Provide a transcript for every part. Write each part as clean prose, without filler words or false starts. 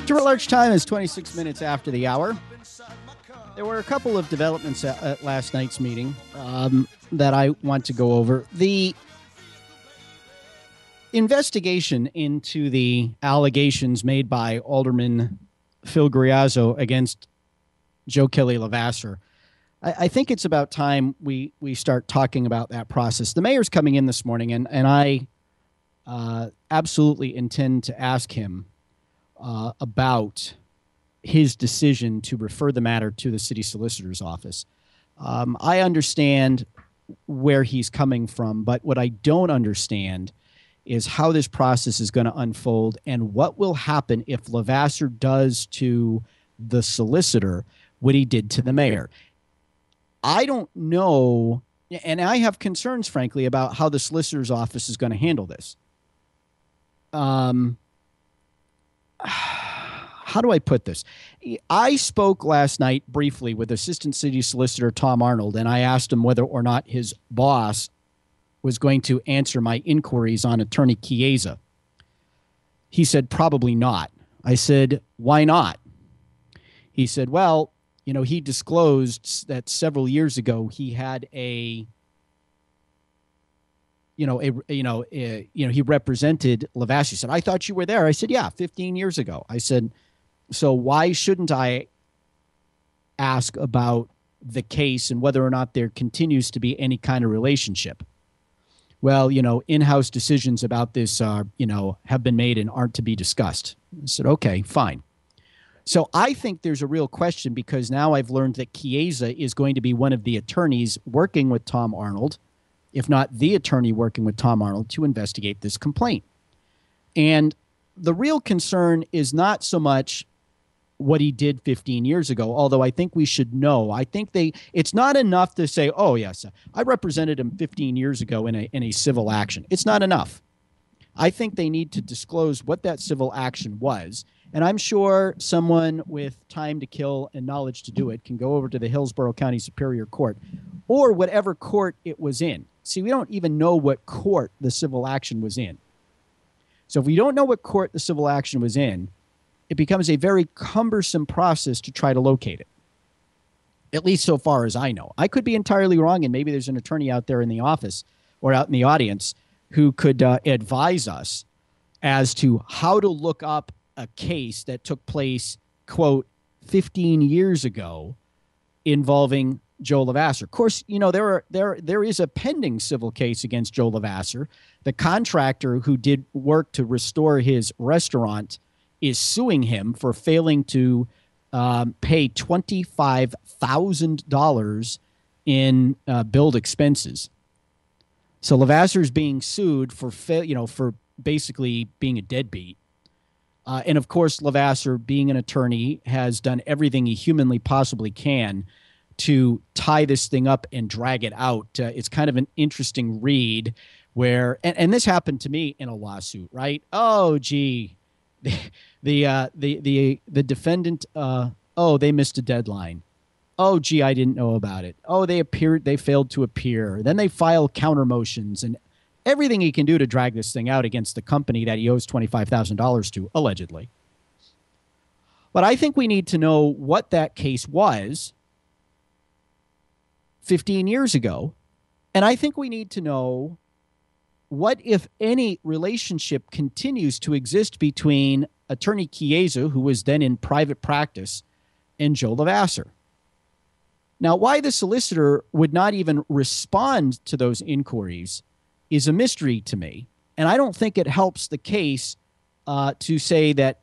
To large time is 26 minutes after the hour. There were a couple of developments at last night's meeting that I want to go over. The investigation into the allegations made by Alderman Phil Greazzo against Joe Kelly Levasseur. I think it's about time we start talking about that process. The mayor's coming in this morning, and I absolutely intend to ask him about his decision to refer the matter to the city solicitor's office. I understand where he's coming from, but what I don't understand is how this process is going to unfold and what will happen if Levasseur does to the solicitor what he did to the mayor. I don't know, and I have concerns, frankly, about how the solicitor's office is going to handle this. How do I put this? I spoke last night briefly with Assistant City Solicitor Tom Arnold, and I asked him whether or not his boss was going to answer my inquiries on Attorney Chiesa. He said, probably not. I said, why not? He said, well, you know, he disclosed that several years ago he had he represented Levasseur. He said, I thought you were there. I said, yeah, 15 years ago. I said, so why shouldn't I ask about the case and whether or not there continues to be any kind of relationship? Well, you know, in-house decisions about this are, have been made and aren't to be discussed. I said, okay, fine. So I think there's a real question because now I've learned that Chiesa is going to be one of the attorneys working with Tom Arnold, if not the attorney working with Tom Arnold, to investigate this complaint. And the real concern is not so much what he did 15 years ago, although I think we should know. I think it's not enough to say, oh, yes, I represented him 15 years ago in a civil action. It's not enough. I think they need to disclose what that civil action was. And I'm sure someone with time to kill and knowledge to do it can go over to the Hillsborough County Superior Court or whatever court it was in. See, we don't even know what court the civil action was in. So if we don't know what court the civil action was in, it becomes a very cumbersome process to try to locate it, at least so far as I know. I could be entirely wrong, and maybe there's an attorney out there in the office or out in the audience who could advise us as to how to look up a case that took place, quote, 15 years ago involving Joe Levasseur. Of course, you know, there is a pending civil case against Joe Levasseur. The contractor who did work to restore his restaurant is suing him for failing to pay $25,000 in billed expenses. So Levasseur is being sued for basically being a deadbeat. And of course, Levasseur, being an attorney, has done everything he humanly possibly can to tie this thing up and drag it out. It's kind of an interesting read where, and this happened to me in a lawsuit, right? Oh, gee, the defendant, they missed a deadline. Oh, gee, I didn't know about it. Oh, they failed to appear. Then they file counter motions and everything he can do to drag this thing out against the company that he owes $25,000 to, allegedly. But I think we need to know what that case was 15 years ago. And I think we need to know what, if any, relationship continues to exist between Attorney Chiesa, who was then in private practice, and Joe Levasseur. Now, why the solicitor would not even respond to those inquiries is a mystery to me. And I don't think it helps the case to say that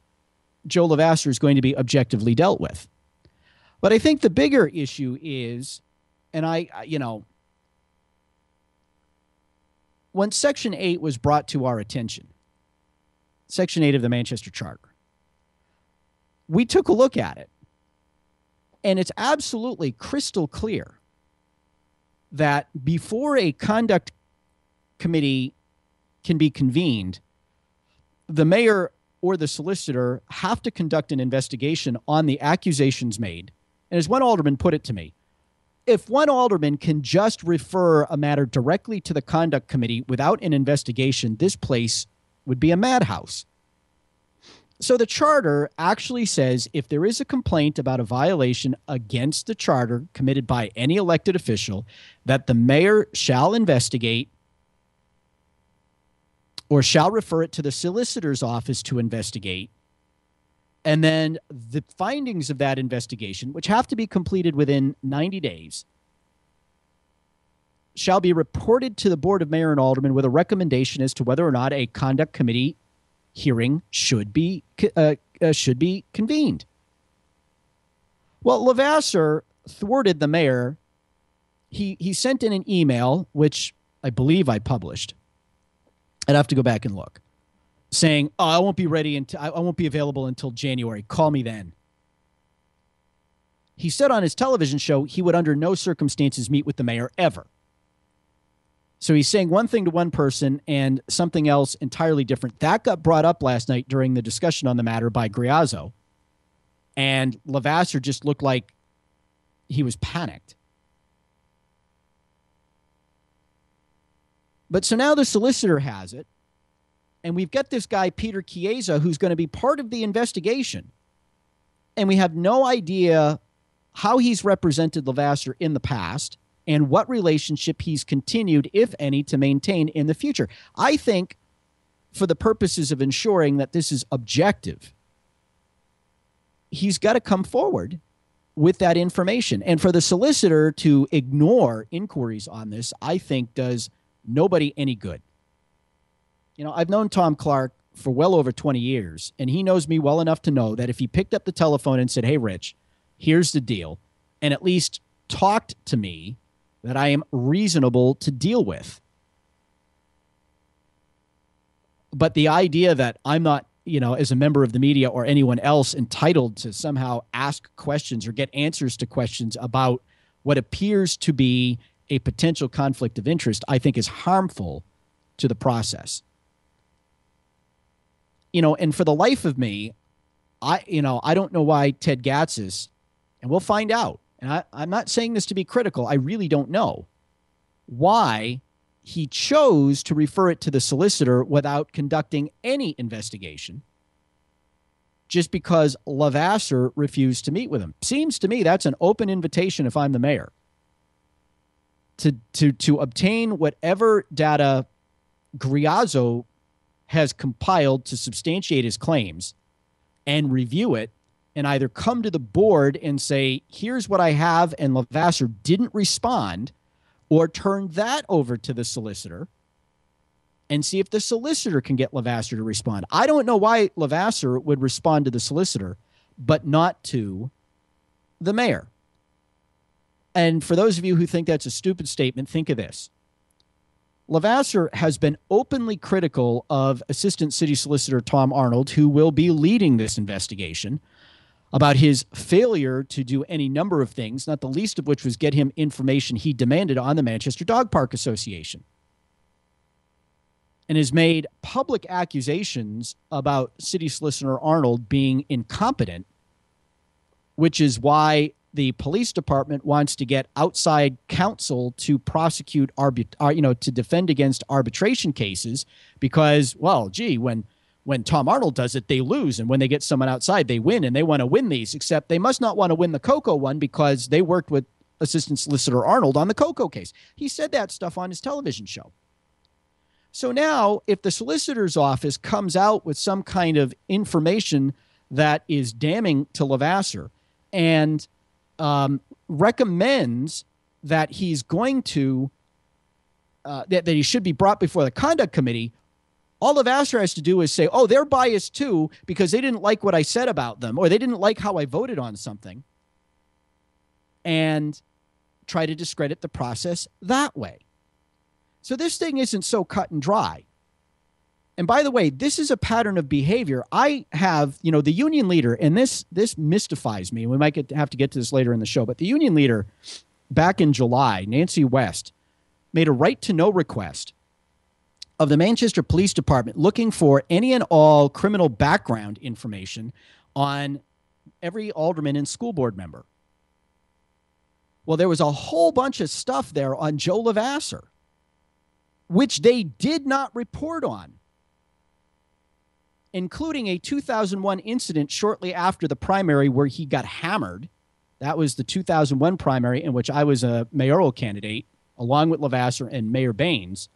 Joe Levasseur is going to be objectively dealt with. But I think the bigger issue is, and when Section 8 was brought to our attention, Section 8 of the Manchester Charter, we took a look at it. And it's absolutely crystal clear that before a conduct committee can be convened, the mayor or the solicitor have to conduct an investigation on the accusations made. And as one alderman put it to me, if one alderman can just refer a matter directly to the conduct committee without an investigation, this place would be a madhouse. So the charter actually says if there is a complaint about a violation against the charter committed by any elected official, that the mayor shall investigate or shall refer it to the solicitor's office to investigate. And then the findings of that investigation, which have to be completed within 90 days, shall be reported to the Board of Mayor and Aldermen with a recommendation as to whether or not a conduct committee hearing should be convened. Well, Levasseur thwarted the mayor. He sent in an email, which I believe I published. I'd have to go back and look, saying, "Oh, I won't be ready until I won't be available until January. Call me then." He said on his television show he would under no circumstances meet with the mayor ever. So he's saying one thing to one person and something else entirely different. That got brought up last night during the discussion on the matter by Greazzo. And Levasseur just looked like he was panicked. But so now the solicitor has it. And we've got this guy, Peter Chiesa, who's going to be part of the investigation. And we have no idea how he's represented Levasseur in the past and what relationship he's continued, if any, to maintain in the future. I think for the purposes of ensuring that this is objective, he's got to come forward with that information. And for the solicitor to ignore inquiries on this, I think does nobody any good. You know, I've known Tom Clark for well over 20 years, and he knows me well enough to know that if he picked up the telephone and said, "Hey, Rich, here's the deal," and at least talked to me, that I am reasonable to deal with. But the idea that I'm not, you know, as a member of the media or anyone else entitled to somehow ask questions or get answers to questions about what appears to be a potential conflict of interest, I think is harmful to the process. You know, and for the life of me, I don't know why Ted Gatzis, and we'll find out, and I'm not saying this to be critical, I really don't know why he chose to refer it to the solicitor without conducting any investigation just because Levasseur refused to meet with him. Seems to me that's an open invitation if I'm the mayor to obtain whatever data Greazzo has compiled to substantiate his claims and review it and either come to the board and say, "Here's what I have," and Levasseur didn't respond, or turn that over to the solicitor and see if the solicitor can get Levasseur to respond. I don't know why Levasseur would respond to the solicitor, but not to the mayor. And for those of you who think that's a stupid statement, think of this. Levasseur has been openly critical of Assistant City Solicitor Tom Arnold, who will be leading this investigation, about his failure to do any number of things, not the least of which was get him information he demanded on the Manchester Dog Park Association, and has made public accusations about City Solicitor Arnold being incompetent, which is why the police department wants to get outside counsel to prosecute, to defend against arbitration cases because, well, gee, when Tom Arnold does it, they lose. And when they get someone outside, they win, and they want to win these, except they must not want to win the Coco one because they worked with Assistant Solicitor Arnold on the Coco case. He said that stuff on his television show. So now if the solicitor's office comes out with some kind of information that is damning to Levasseur and recommends that he's going to, that he should be brought before the conduct committee, all Levasseur has to do is say, "Oh, they're biased too because they didn't like what I said about them, or they didn't like how I voted on something," and try to discredit the process that way. So this thing isn't so cut and dry. And by the way, this is a pattern of behavior. I have, the union leader, and this mystifies me. We might have to get to this later in the show, but the union leader back in July, Nancy West, made a right to know request of the Manchester Police Department looking for any and all criminal background information on every alderman and school board member. Well, there was a whole bunch of stuff there on Joe Levasseur, which they did not report on. including a 2001 incident shortly after the primary where he got hammered. That was the 2001 primary in which I was a mayoral candidate, along with Levasseur and Mayor Baines,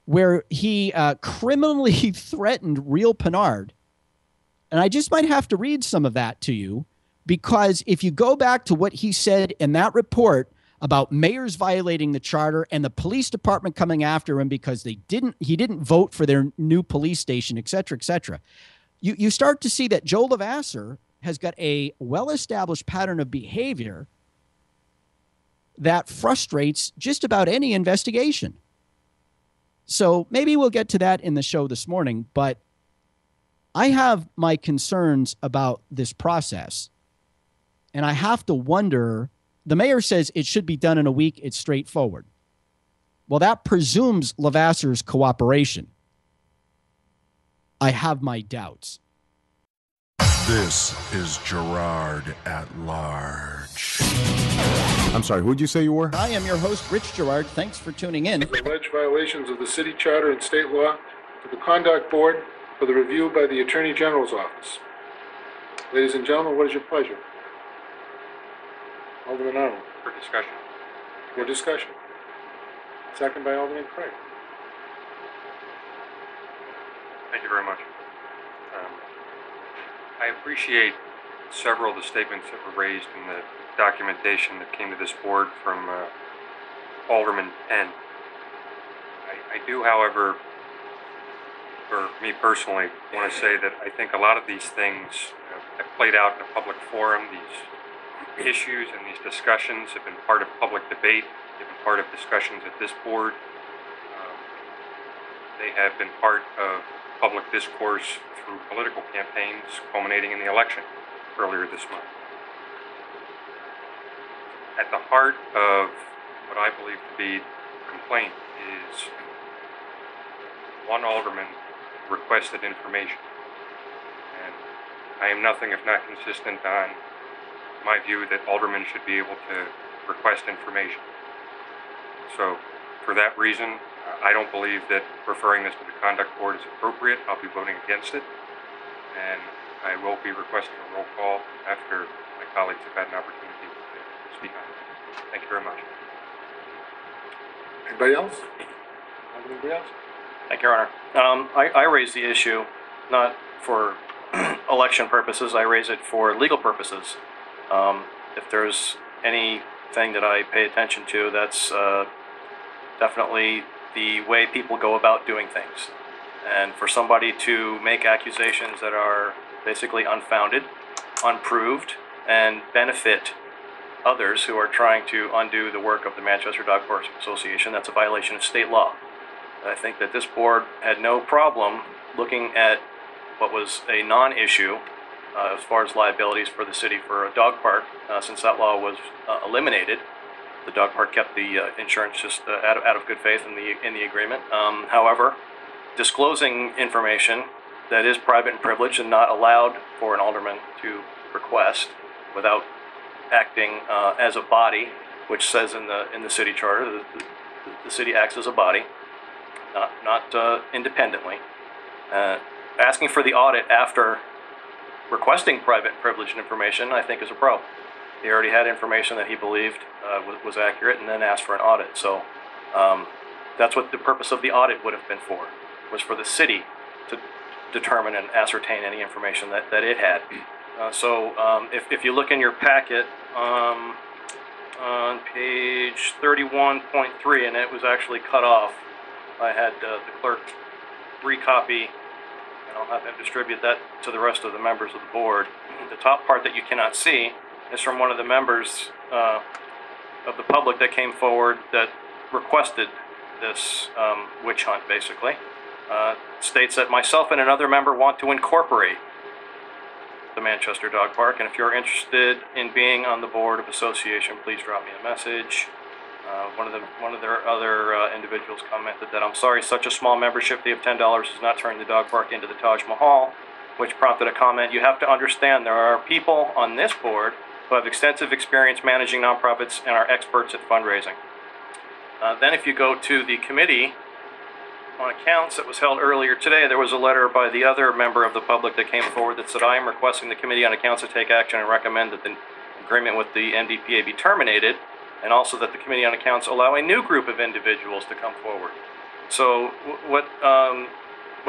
where he criminally threatened Real Pinard. And I just might have to read some of that to you, because if you go back to what he said in that report about mayors violating the charter and the police department coming after him because he didn't vote for their new police station, et cetera, you start to see that Joe Levasseur has got a well-established pattern of behavior that frustrates just about any investigation. So maybe we'll get to that in the show this morning, but I have my concerns about this process, and I have to wonder. The mayor says it should be done in a week. It's straightforward. Well, that presumes Levasseur's cooperation. I have my doubts. This is Girard at Large. I'm sorry, who'd you say you were? I am your host, Rich Girard. Thanks for tuning in. Alleged violations of the city charter and state law to the Conduct Board for the review by the Attorney General's office. Ladies and gentlemen, what is your pleasure? Alderman Arnold. For discussion. For discussion. Second by Alderman Craig. Thank you very much. I appreciate several of the statements that were raised in the documentation that came to this board from Alderman Penn. I do, however, for me personally, want to say that I think a lot of these things have played out in a public forum. These issues and these discussions have been part of public debate. They've been part of discussions at this board. They have been part of public discourse through political campaigns culminating in the election earlier this month. At the heart of what I believe to be a complaint is one alderman requested information. And I am nothing if not consistent on my view that aldermen should be able to request information. So for that reason, I don't believe that referring this to the Conduct Board is appropriate. I'll be voting against it. And I will be requesting a roll call after my colleagues have had an opportunity to speak on it. Thank you very much. Anybody else? Alderman Greazzo. Thank you, Your Honor. I raise the issue not for election purposes. I raise it for legal purposes. If there's anything that I pay attention to, that's definitely the way people go about doing things. And for somebody to make accusations that are basically unfounded, unproved, and benefit others who are trying to undo the work of the Manchester Dog Park Association, that's a violation of state law. I think that this board had no problem looking at what was a non-issue as far as liabilities for the city for a dog park. Since that law was eliminated, the dog park kept the insurance just out of good faith in the agreement. However, disclosing information that is private and privileged and not allowed for an alderman to request without acting as a body, which says in the city charter, the city acts as a body, not independently. Asking for the audit after requesting private and privileged information, I think, is a problem. He already had information that he believed was accurate, and then asked for an audit. So that's what the purpose of the audit would have been for, was for the city to determine and ascertain any information that it had. So if you look in your packet on page 31.3, and it was actually cut off, I had the clerk recopy, and I'll have him distribute that to the rest of the members of the board. The top part that you cannot see is from one of the members of the public that came forward that requested this witch hunt, basically. States that myself and another member want to incorporate the Manchester Dog Park, and if you're interested in being on the board of association, please drop me a message. One of their other individuals commented that, I'm sorry, such a small membership fee of $10 does not turn the dog park into the Taj Mahal, which prompted a comment. You have to understand there are people on this board who have extensive experience managing nonprofits and are experts at fundraising. Then if you go to the committee on accounts that was held earlier today, there was a letter by the other member of the public that came forward that said, I am requesting the Committee on Accounts to take action and recommend that the agreement with the NDPA be terminated, and also that the Committee on Accounts allow a new group of individuals to come forward. So what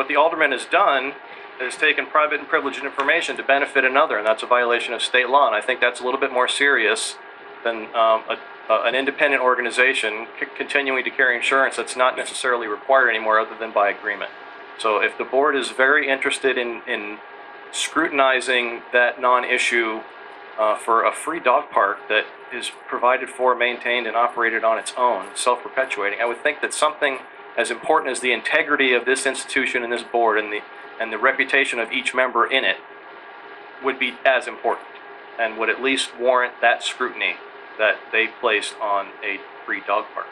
the alderman has done is taken private and privileged information to benefit another, and that's a violation of state law. And I think that's a little bit more serious than an independent organization continuing to carry insurance that's not necessarily required anymore other than by agreement. So if the board is very interested in scrutinizing that non-issue for a free dog park that is provided for, maintained, and operated on its own, self-perpetuating, I would think that something as important as the integrity of this institution and this board and the reputation of each member in it would be as important and would at least warrant that scrutiny that they placed on a free dog park.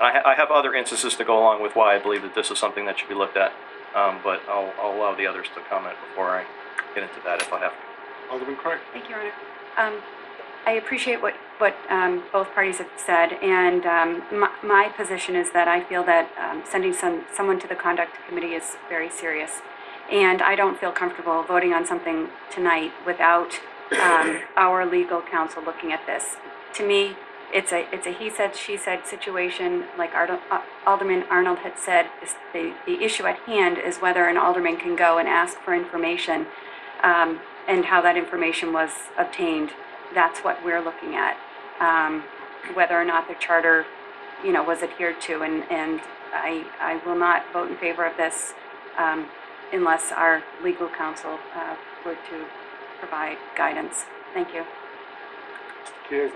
I have other instances to go along with why I believe that this is something that should be looked at, but I'll allow the others to comment before I get into that if I have to. Alderman Craig. Thank you, Your Honor. I appreciate what both parties have said, and my position is that I feel that sending someone to the Conduct Committee is very serious, and I don't feel comfortable voting on something tonight without our legal counsel looking at this. To me, it's a he said, she said situation. Like Alderman Arnold had said, the issue at hand is whether an alderman can go and ask for information and how that information was obtained. That's what we're looking at, whether or not the charter, was adhered to, and I will not vote in favor of this unless our legal counsel were to provide guidance. Thank you. Chiesa.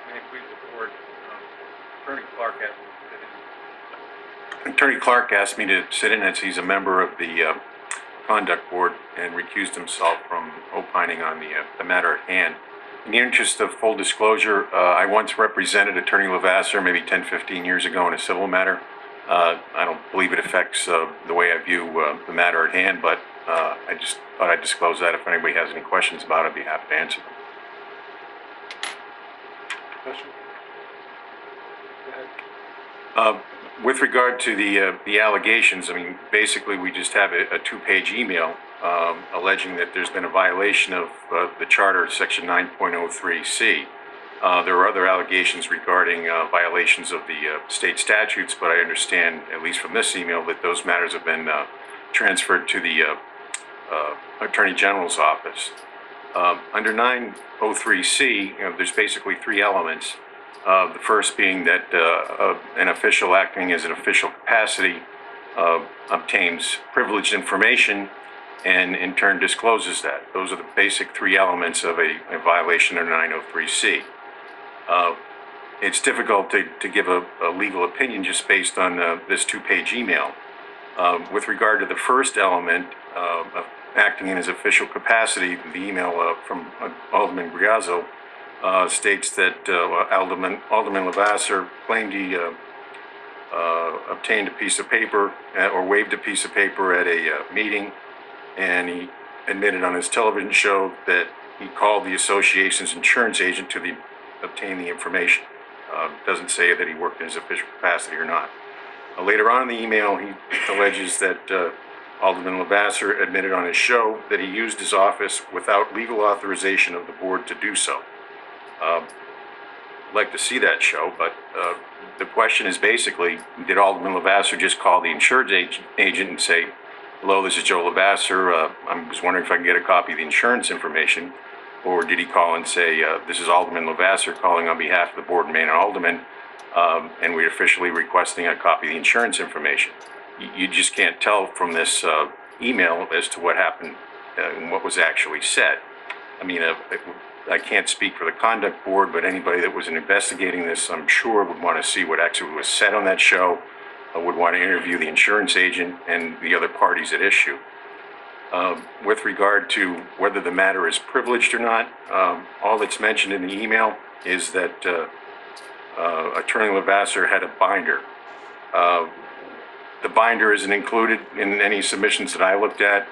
May I please report, Attorney Clark asked me to sit in. Attorney Clark asked me to sit in as he's a member of the Conduct Board and recused himself from opining on the matter at hand. In the interest of full disclosure, I once represented Attorney Levasseur maybe 10, 15 years ago in a civil matter. I don't believe it affects the way I view the matter at hand, but I just thought I'd disclose that. If anybody has any questions about it, I'd be happy to answer them. Question? Go ahead. With regard to the allegations, I mean, basically we just have a two-page email alleging that there's been a violation of the Charter, Section 9.03C. There are other allegations regarding violations of the state statutes, but I understand, at least from this email, that those matters have been transferred to the Attorney General's office. Under 903C, there's basically three elements. The first being that an official acting as an official capacity obtains privileged information and in turn discloses that. Those are the basic three elements of a violation under 903C. It's difficult to give a legal opinion just based on this two-page email. With regard to the first element of acting in his official capacity, the email from Alderman Greazzo states that Alderman Levasseur claimed he obtained a piece of paper or waived a piece of paper at a meeting, and he admitted on his television show that he called the association's insurance agent to obtain the information. Doesn't say that he worked in his official capacity or not. Later on in the email, he alleges that Alderman Levasseur admitted on his show that he used his office without legal authorization of the board to do so. I'd like to see that show, but the question is basically, did Alderman Levasseur just call the insurance agent and say, hello, this is Joe Levasseur, I was wondering if I can get a copy of the insurance information, or did he call and say, this is Alderman Levasseur calling on behalf of the board and mayor and alderman, and we're officially requesting a copy of the insurance information? You just can't tell from this email as to what happened and what was actually said. I mean, I can't speak for the conduct board, but anybody that was investigating this, I'm sure, would want to see what actually was said on that show, would want to interview the insurance agent and the other parties at issue. With regard to whether the matter is privileged or not, all that's mentioned in the email is that Attorney Levasseur had a binder. The binder isn't included in any submissions that I looked at.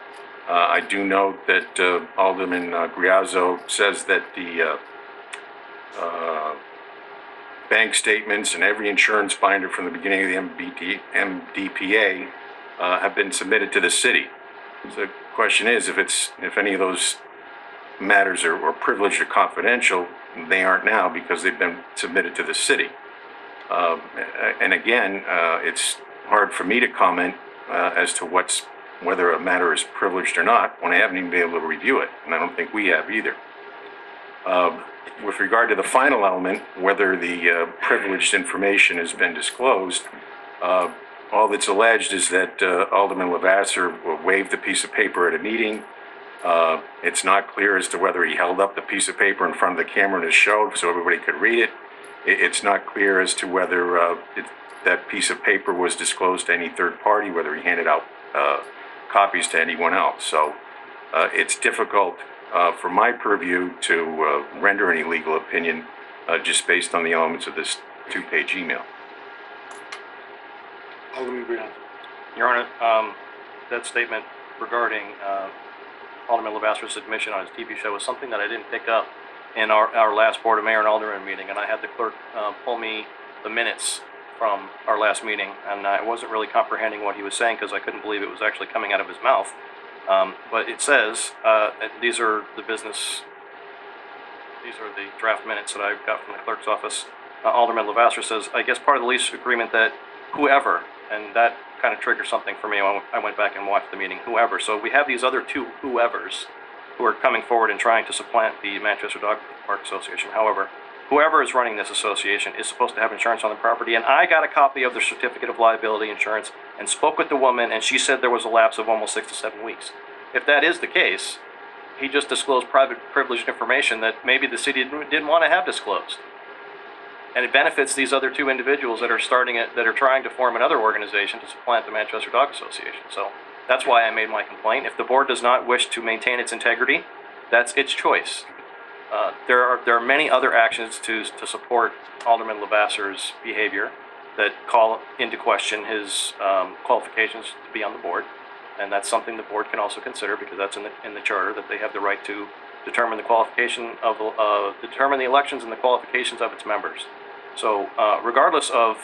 I do note that Alderman Greazzo says that bank statements and every insurance binder from the beginning of the MDPA have been submitted to the city. So the question is, if any of those matters are privileged or confidential, they aren't now because they've been submitted to the city. And again, it's hard for me to comment as to whether a matter is privileged or not when I haven't even been able to review it, and I don't think we have either. With regard to the final element, whether the privileged information has been disclosed, all that's alleged is that Alderman Levasseur waved a piece of paper at a meeting. It's not clear as to whether he held up the piece of paper in front of the camera in his show so everybody could read it. It's not clear as to whether that piece of paper was disclosed to any third party, whether he handed out copies to anyone else. So it's difficult for my purview to render any legal opinion just based on the elements of this two-page email. Alderman Greazzo. Your Honor, that statement regarding Alderman Levasseur's admission on his TV show was something that I didn't pick up in our last Board of Mayor and Alderman meeting, and I had the clerk pull me the minutes from our last meeting, and I wasn't really comprehending what he was saying because I couldn't believe it was actually coming out of his mouth. But it says, these are the draft minutes that I got from the clerk's office. Alderman Levasseur says, I guess part of the lease agreement that whoever, and that kind of triggered something for me when I went back and watched the meeting, whoever. So we have these other two whoever's who are coming forward and trying to supplant the Manchester Dog Park Association. However, whoever is running this association is supposed to have insurance on the property, and I got a copy of the certificate of liability insurance and spoke with the woman, and she said there was a lapse of almost 6 to 7 weeks. If that is the case, he just disclosed private privileged information that maybe the city didn't want to have disclosed. And it benefits these other two individuals that are trying to form another organization to supplant the Manchester Dog Association. So that's why I made my complaint. If the board does not wish to maintain its integrity, that's its choice. There are many other actions to support Alderman Levasseur's behavior that call into question his qualifications to be on the board, and that's something the board can also consider because that's in the charter that they have the right to determine the qualification of determine the elections and the qualifications of its members. So regardless of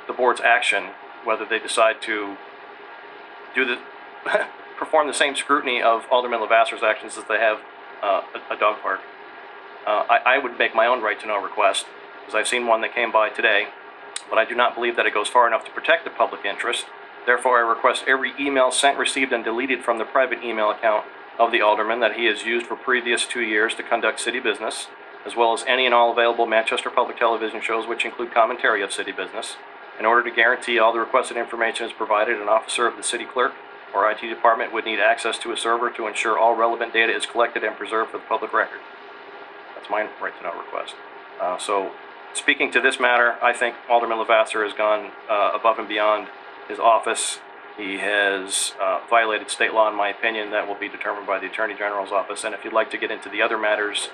the board's action, whether they decide to perform the same scrutiny of Alderman Levasseur's actions as they have a dog park, I would make my own right to know request, because I've seen one that came by today, but I do not believe that it goes far enough to protect the public interest. Therefore, I request every email sent, received, and deleted from the private email account of the alderman that he has used for previous 2 years to conduct city business, as well as any and all available Manchester Public Television shows which include commentary of city business. In order to guarantee all the requested information is provided, an officer of the city clerk or IT department would need access to a server to ensure all relevant data is collected and preserved for the public record. That's my right to know request. So speaking to this matter, I think Alderman Levasseur has gone above and beyond his office. He has violated state law, in my opinion. That will be determined by the Attorney General's office. And if you'd like to get into the other matters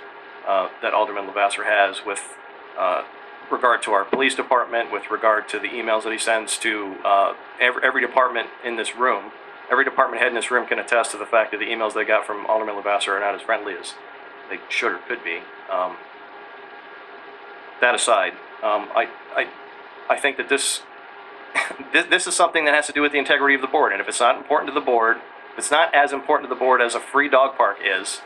that Alderman Levasseur has with regard to our police department, with regard to the emails that he sends to every department in this room, every department head in this room can attest to the fact that the emails they got from Alderman Levasseur are not as friendly as they should or could be. That aside, I think that this is something that has to do with the integrity of the board, and if it's not important to the board, if it's not as important to the board as a free dog park is,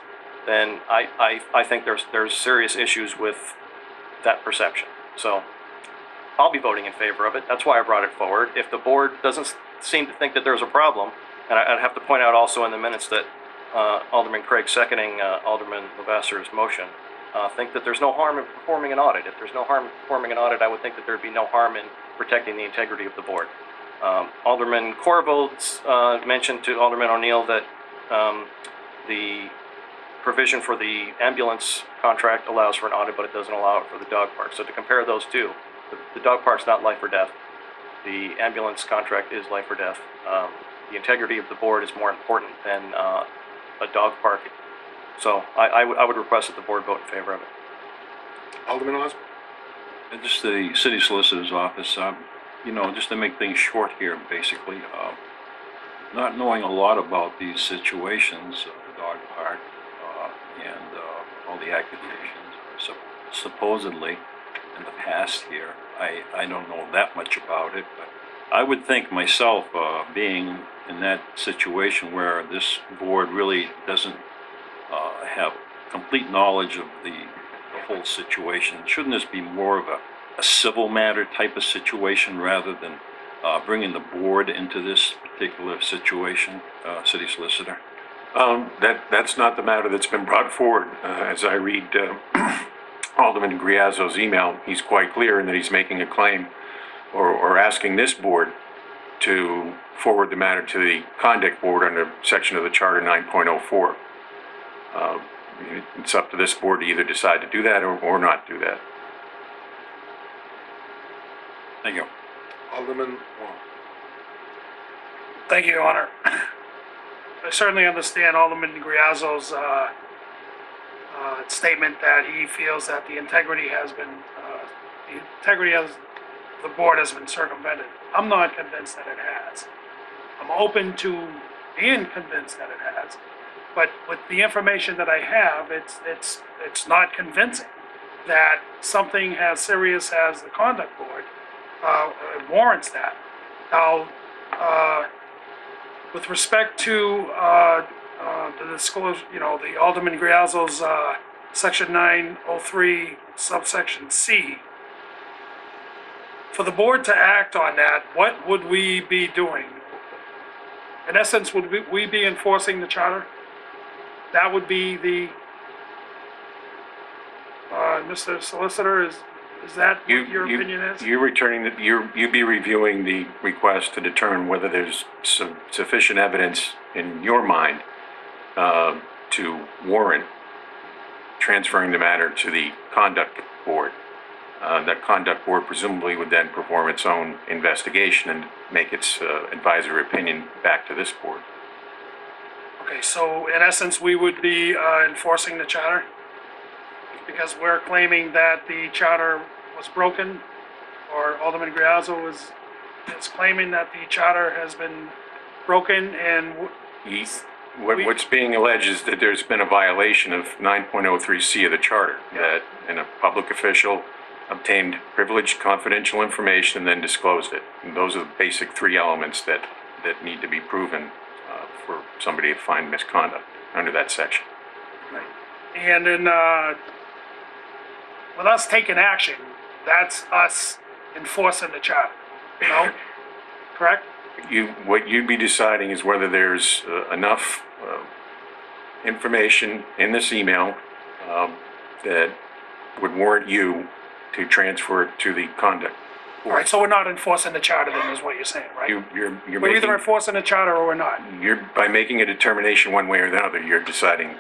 then I think there's serious issues with that perception. So I'll be voting in favor of it. That's why I brought it forward. If the board doesn't seem to think that there's a problem, and I'd have to point out also in the minutes that Alderman Craig seconding Alderman Levasseur's motion think that there's no harm in performing an audit. If there's no harm in performing an audit, I would think that there'd be no harm in protecting the integrity of the board. Alderman Corvo mentioned to Alderman O'Neill that the provision for the ambulance contract allows for an audit, but it doesn't allow it for the dog park. So to compare those two, the dog park's not life or death. The ambulance contract is life or death. The integrity of the board is more important than a dog park. So I would request that the board vote in favor of it. Alderman Osborne. And just the city solicitor's office, you know, just to make things short here, basically, not knowing a lot about these situations, the dog park, and all the accusations, supposedly, in the past here. I don't know that much about it, but I would think myself, being in that situation where this board really doesn't have complete knowledge of the whole situation, shouldn't this be more of a civil matter type of situation rather than bringing the board into this particular situation, city solicitor? That's not the matter that's been brought forward. As I read Alderman Greazzo's email, he's quite clear in that he's making a claim or asking this board to forward the matter to the conduct board under section of the Charter 9.04. It's up to this board to either decide to do that or not do that. Thank you. Alderman Wong. Thank you, Your Honor. I certainly understand Alderman Greazzo's statement that he feels that the integrity of the board has been circumvented. I'm not convinced that it has. I'm open to being convinced that it has, but with the information that I have, it's not convincing that something as serious as the conduct board warrants that. Now, with respect to the disclosure, the Alderman Greazzo's section 903 subsection C, for the board to act on that, what would we be doing? In essence, would we be enforcing the charter? That would be the, Mr. Solicitor, is that what your opinion is? You'd be reviewing the request to determine whether there's sufficient evidence in your mind to warrant transferring the matter to the conduct board. That conduct board presumably would then perform its own investigation and make its advisory opinion back to this board. Okay, so in essence, we would be enforcing the charter? Because we're claiming that the charter was broken, or Alderman Greazzo is claiming that the charter has been broken, and what's being alleged is that there's been a violation of 9.03C of the charter, that a public official obtained privileged confidential information and then disclosed it. And those are the basic three elements that need to be proven for somebody to find misconduct under that section. Right. And then with us taking action, that's us enforcing the charter, no? Correct? What you'd be deciding is whether there's enough information in this email that would warrant you to transfer it to the conduct. All right, so we're not enforcing the charter then, is what you're saying, right? We're either enforcing the charter or we're not. By making a determination one way or the other, you're deciding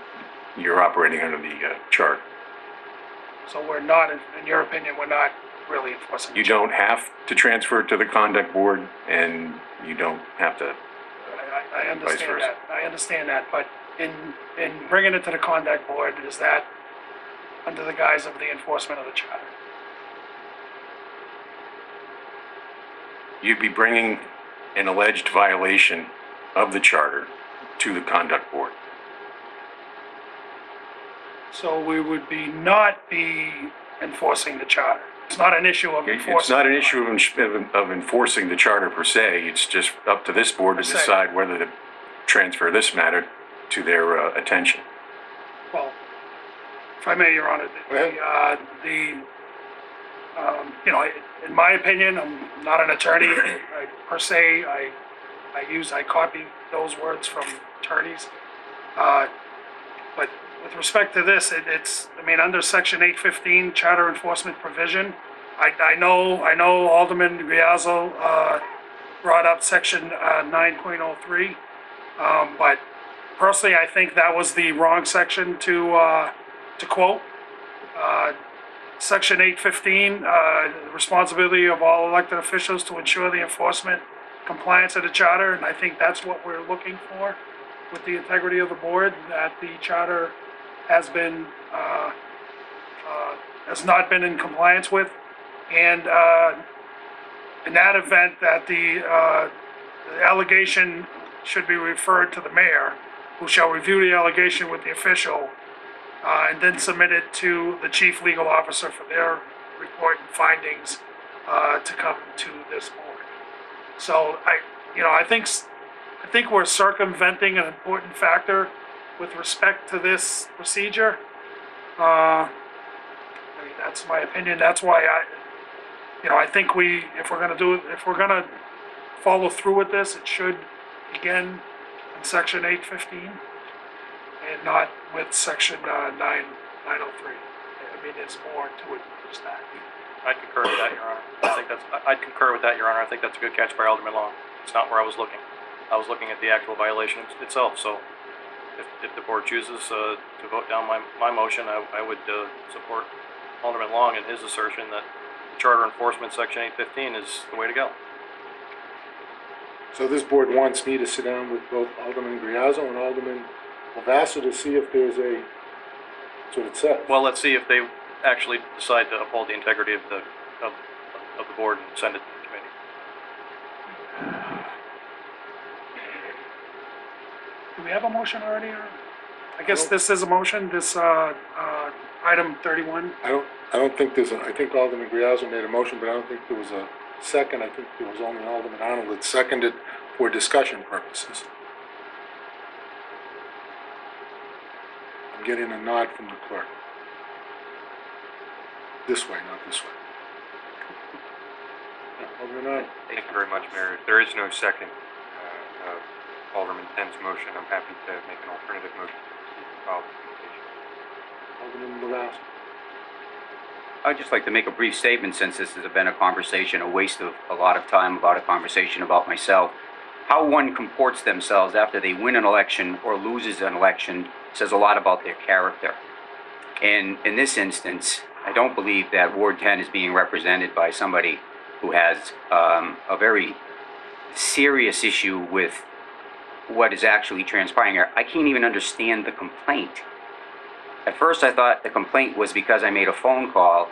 you're operating under the chart. So we're not, in your opinion, we're not really enforcing the You charter. don't have to transfer it to the conduct board, and you don't have to. I understand that. I understand that, but in bringing it to the conduct board, is that under the guise of the enforcement of the charter? You'd be bringing an alleged violation of the charter to the conduct board. So we would not be enforcing the charter. It's not an issue of enforcing. It's not an issue of enforcing the charter per se. It's just up to this board to decide whether to transfer this matter to their attention. Well, if I may, Your Honor, in my opinion, I'm not an attorney per se. I copy those words from attorneys. But with respect to this, under Section 815 Charter Enforcement Provision, I know Alderman Greazzo brought up Section 9.03, but personally, I think that was the wrong section to quote. Section 815, the responsibility of all elected officials to ensure the enforcement compliance of the charter, and I think that's what we're looking for with the integrity of the board, that the charter has not been in compliance with, and in that event, that the allegation should be referred to the mayor, who shall review the allegation with the official, and then submit it to the chief legal officer for their report and findings to come to this board. So I think we're circumventing an important factor with respect to this procedure. I mean, that's my opinion. That's why I think if we're gonna follow through with this, it should begin in section 815 and not with section 903. I mean, there's more to it than just that. I concur with that, Your Honor. I'd concur with that, Your Honor. I think that's a good catch by Alderman Long. It's not where I was looking. I was looking at the actual violation itself, so if the board chooses to vote down my motion, I would support Alderman Long in his assertion that Charter Enforcement Section 815 is the way to go. So this board wants me to sit down with both Alderman Greazzo and Alderman Levasseur to see if there's that's what it says. Well, let's see if they actually decide to uphold the integrity of the board and send it to the committee. Do we have a motion already? Or? I guess this is a motion, this item 31. I don't think I think Alderman Greazzo made a motion, but I don't think there was a second. I think there was only Alderman Arnold that seconded for discussion purposes. I'm getting a nod from the clerk. This way, not this way. Yeah, Alderman Arnold. Thank you very much, Mayor. If there is no second of Alderman Tenn's motion, I'm happy to make an alternative motion to proceed to file the communication. Alderman Levasseur. I'd just like to make a brief statement, since this has been a conversation, a waste of a lot of time about a conversation about myself. How one comports themselves after they win an election or loses an election says a lot about their character. And in this instance, I don't believe that Ward 10 is being represented by somebody who has a very serious issue with what is actually transpiring here. I can't even understand the complaint. At first I thought the complaint was because I made a phone call,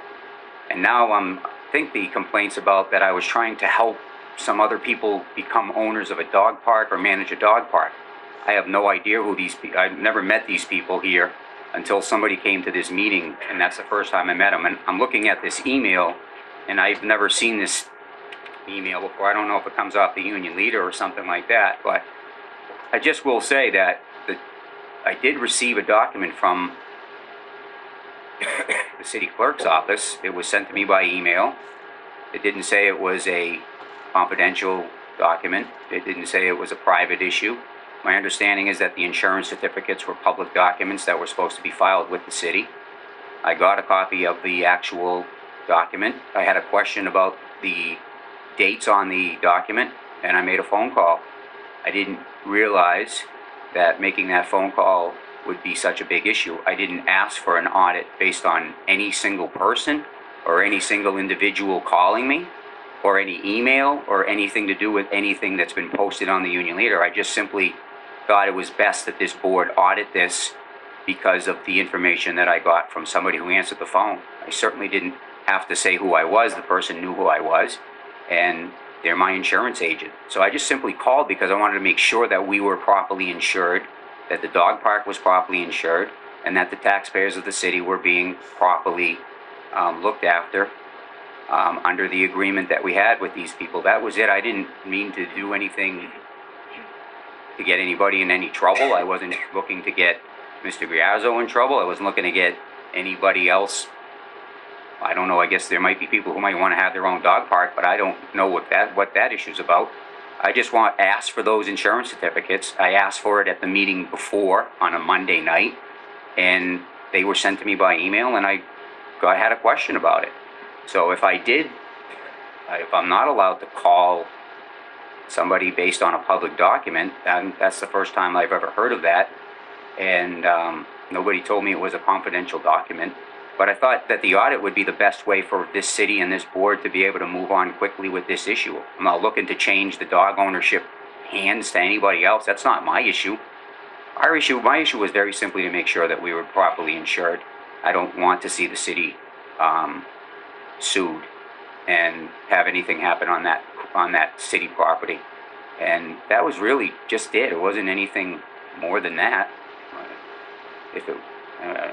and now I think the complaint's about that I was trying to help some other people become owners of a dog park or manage a dog park. I have no idea who these people, I've never met these people here until somebody came to this meeting, and that's the first time I met them. And I'm looking at this email, and I've never seen this email before. I don't know if it comes off the union leader or something like that, but I just will say that I did receive a document from the city clerk's office. It was sent to me by email. It didn't say it was a confidential document. It didn't say it was a private issue. My understanding is that the insurance certificates were public documents that were supposed to be filed with the city. I got a copy of the actual document. I had a question about the dates on the document, and I made a phone call. I didn't realize that making that phone call would be such a big issue. I didn't ask for an audit based on any single person or any single individual calling me or any email or anything to do with anything that's been posted on the union leader. I just simply thought it was best that this board audit this because of the information that I got from somebody who answered the phone. I certainly didn't have to say who I was. The person knew who I was, and they're my insurance agent. So I just simply called because I wanted to make sure that we were properly insured, that the dog park was properly insured, and that the taxpayers of the city were being properly looked after under the agreement that we had with these people. That was it. I didn't mean to do anything to get anybody in any trouble. I wasn't looking to get Mr. Greazzo in trouble. I wasn't looking to get anybody else. I don't know, I guess there might be people who might want to have their own dog park, but I don't know what that issue's about. I just asked for those insurance certificates. I asked for it at the meeting before on a Monday night, and they were sent to me by email, and I had a question about it. So if I'm not allowed to call somebody based on a public document, that's the first time I've ever heard of that, and nobody told me it was a confidential document. But I thought that the audit would be the best way for this city and this board to be able to move on quickly with this issue. I'm not looking to change the dog ownership hands to anybody else. That's not my issue. My issue was very simply to make sure that we were properly insured. I don't want to see the city sued and have anything happen on that city property. And that was really just it. It wasn't anything more than that.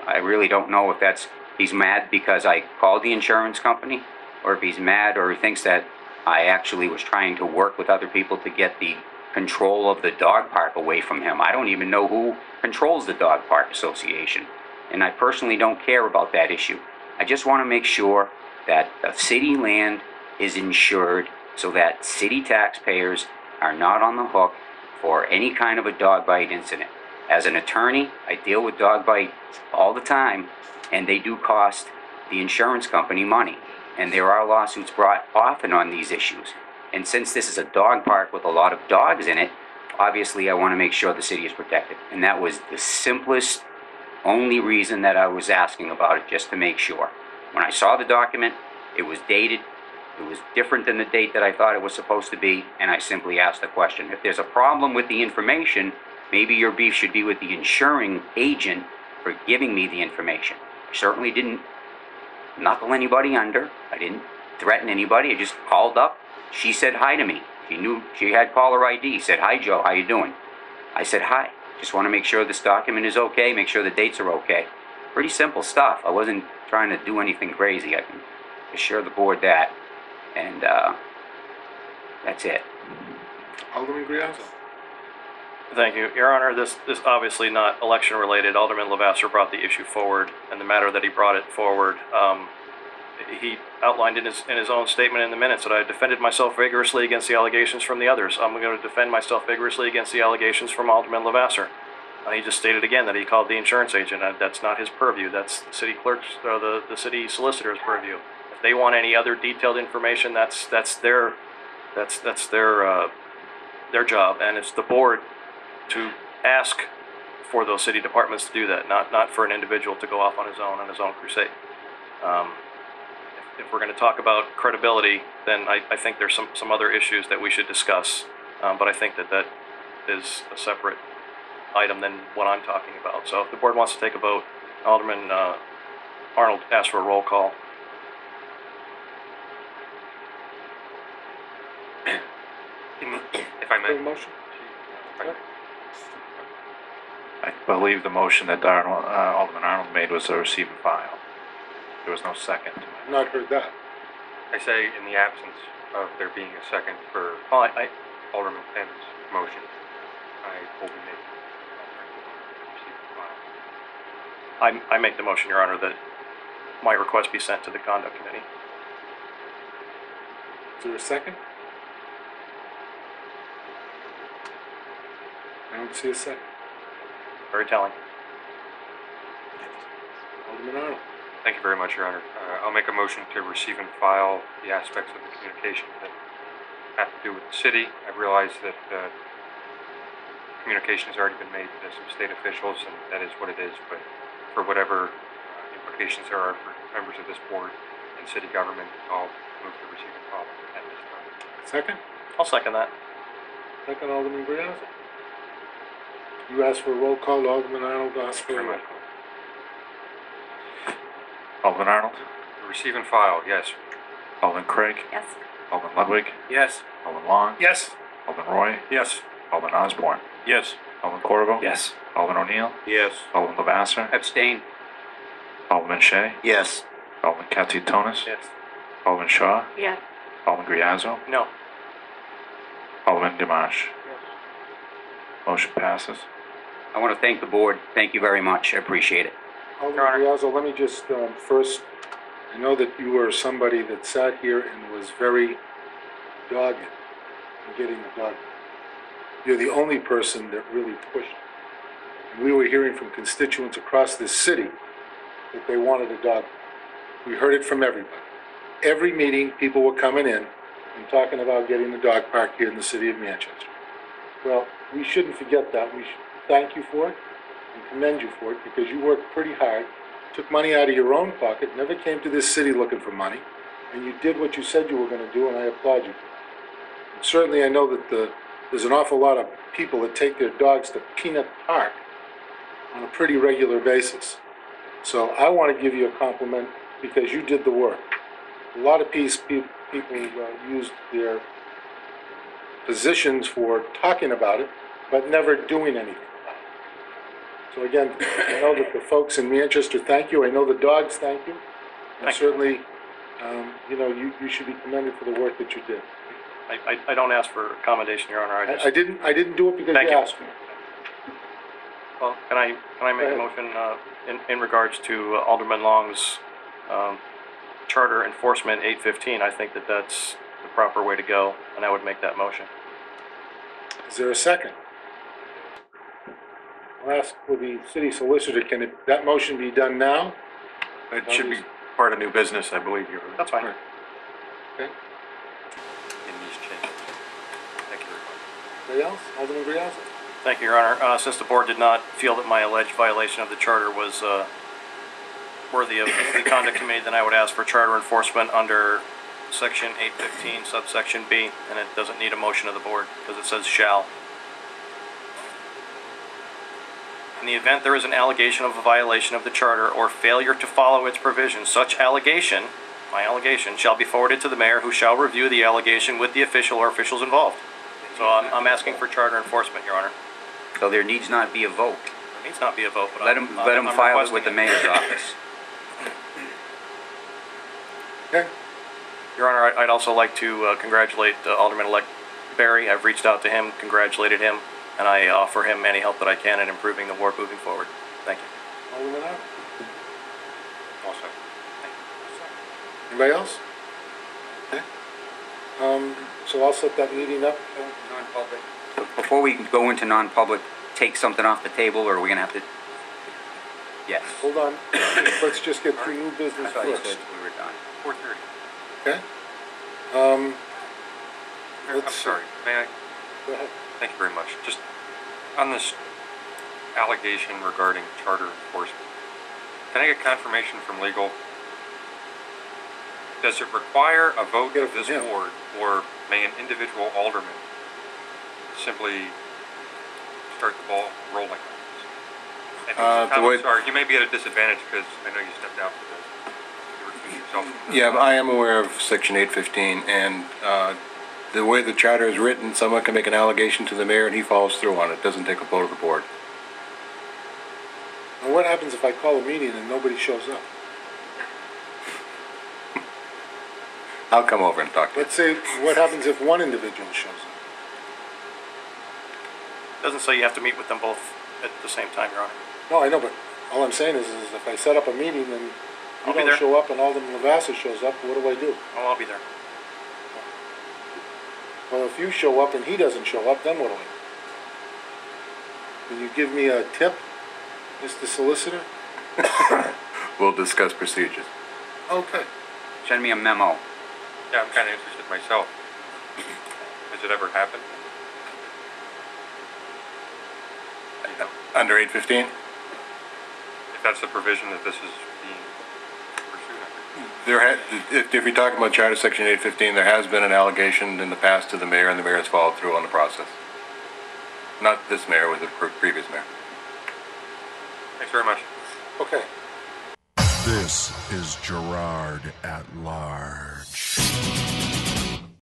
I really don't know if that's he's mad because I called the insurance company, or if he's mad or he thinks that I actually was trying to work with other people to get the control of the dog park away from him. I don't even know who controls the dog park association, and I personally don't care about that issue. I just want to make sure that the city land is insured so that city taxpayers are not on the hook for any kind of a dog bite incident. As an attorney, I deal with dog bites all the time, and they do cost the insurance company money. And there are lawsuits brought often on these issues. And since this is a dog park with a lot of dogs in it, obviously I want to make sure the city is protected. And that was the simplest, only reason that I was asking about it, just to make sure. When I saw the document, it was dated, it was different than the date that I thought it was supposed to be, and I simply asked the question. If there's a problem with the information, maybe your beef should be with the insuring agent for giving me the information. I certainly didn't knuckle anybody under. I didn't threaten anybody. I just called up. She said hi to me. She knew she had caller ID. Said, "Hi, Joe. How you doing?" I said, "Hi. Just want to make sure this document is okay, make sure the dates are okay." Pretty simple stuff. I wasn't trying to do anything crazy. I can assure the board that. And that's it. Alderman Greazzo. Thank you. Your Honor, this obviously not election related. Alderman Levasseur brought the issue forward, and the matter that he brought it forward, he outlined in his own statement in the minutes that I defended myself vigorously against the allegations from the others. I'm going to defend myself vigorously against the allegations from Alderman Levasseur. He just stated again that he called the insurance agent. That's not his purview. That's the city clerk's, or the city solicitor's purview. If they want any other detailed information, that's their job, and it's the board to ask for those city departments to do that, not for an individual to go off on his own crusade. If we're going to talk about credibility, then I think there's some other issues that we should discuss, but I think that is a separate item than what I'm talking about. So if the board wants to take a vote, Alderman Arnold asked for a roll call. If I may. Motion? I believe the motion that Alderman Arnold made was to receive and file. There was no second. Not heard that. I say in the absence of there being a second for Alderman Penn's motion, I will be making receive and file. I make the motion, Your Honor, that my request be sent to the Conduct Committee. Is there a second? I don't see a second. Very telling. Alderman Arnold. Thank you very much, Your Honor. I'll make a motion to receive and file the aspects of the communication that have to do with the city. I realize that communication has already been made to some state officials, and that is what it is, but for whatever implications there are for members of this board and city government, I'll move to receive and file at this time. Second? I'll second that. Second, Alderman Greazzo. You asked for a roll call, Alderman Arnold asked for a roll call. Alderman Arnold? Receive and file, yes. Alderman Craig? Yes. Alderman Ludwig? Yes. Alderman Long? Yes. Alderman Roy? Yes. Alderman Osborne? Yes. Alderman Corriveau? Yes. Alderman O'Neill? Yes. Alderman Levasseur? Abstain. Alderman Shea? Yes. Alderman Katsoutonis? Yes. Alderman Shaw? Yeah. Alderman Greazzo? No. Alderman Dimash? Motion passes. I want to thank the board. Thank you very much. I appreciate it. Alderman Greazzo, let me just first, I know that you were somebody that sat here and was very dogged in getting a dog. You're the only person that really pushed. And we were hearing from constituents across this city that they wanted a dog. We heard it from everybody. Every meeting, people were coming in and talking about getting a dog park here in the city of Manchester. Well, we shouldn't forget that. We should thank you for it and commend you for it, because you worked pretty hard, took money out of your own pocket, never came to this city looking for money, and you did what you said you were going to do, and I applaud you for that. And certainly I know that there's an awful lot of people that take their dogs to Peanut Park on a pretty regular basis. So I want to give you a compliment because you did the work. A lot of people used their positions for talking about it, but never doing anything about it. So again, I know that the folks in Manchester thank you. I know the dogs thank you. And Thank you. certainly, you know, you should be commended for the work that you did. I don't ask for commendation, Your Honor. I didn't do it because Thank you you. asked me. Well, can I make a Go motion in regards to Alderman Long's charter enforcement 815? I think that that's the proper way to go, and I would make that motion. Is there a second? I'll ask for the city solicitor, that motion be done now? It should be part of new business, I believe you're. That's fine. Okay. In these changes. Thank you very much. Anybody else? Alderman Greazzo? Thank you, Your Honor. Since the board did not feel that my alleged violation of the charter was worthy of the conduct committee, then I would ask for charter enforcement under section 815, subsection B, and it doesn't need a motion of the board because it says shall. In the event there is an allegation of a violation of the charter or failure to follow its provisions, such allegation, my allegation, shall be forwarded to the mayor, who shall review the allegation with the official or officials involved. So I'm asking for charter enforcement, Your Honor. So there needs not be a vote. There needs not be a vote, but Let him I'm file it requesting with the mayor's office. Okay. Your Honor, I'd also like to congratulate Alderman-elect Barry. I've reached out to him, congratulated him, and I offer him any help that I can in improving the ward moving forward. Thank you. Alderman Arnold? Also, Anybody else? Okay. So I'll set that meeting up. Non-public. Before we go into non-public, take something off the table, or are we gonna have to? Yes. Hold on. Let's just get through new business I thought you first. said we were done. 4:30. Okay? I'm Let's- sorry, may I? Go ahead. Thank you very much. Just on this allegation regarding charter enforcement, can I get confirmation from legal? Does it require a vote Get it of from this him. board, or may an individual alderman simply start the ball rolling on this? And I'm sorry, you may be at a disadvantage because I know you stepped out for this. You recused yourself from this. Yeah, I am aware of Section 815, and the way the charter is written, someone can make an allegation to the mayor and he follows through on it. It doesn't take a vote of the board. Now, what happens if I call a meeting and nobody shows up? I'll come over and talk to you. Let's say, what happens if one individual shows up? Doesn't say you have to meet with them both at the same time, Your Honor. No, I know, but all I'm saying is if I set up a meeting and I'll you be don't there. show up and Alderman Levasseur shows up, what do I do? Oh, I'll be there. Well, if you show up and he doesn't show up, then what do I do? Will you give me a tip, Mr. Solicitor? We'll discuss procedures. Okay. Send me a memo. Yeah, I'm kind of interested myself. Has it ever happened? You know, Under 815? if that's the provision that this is being pursued under. If you're talking about Charter Section 815, there has been an allegation in the past to the mayor, and the mayor has followed through on the process. Not this mayor, with the previous mayor. Thanks very much. Okay. This is Girard at Large.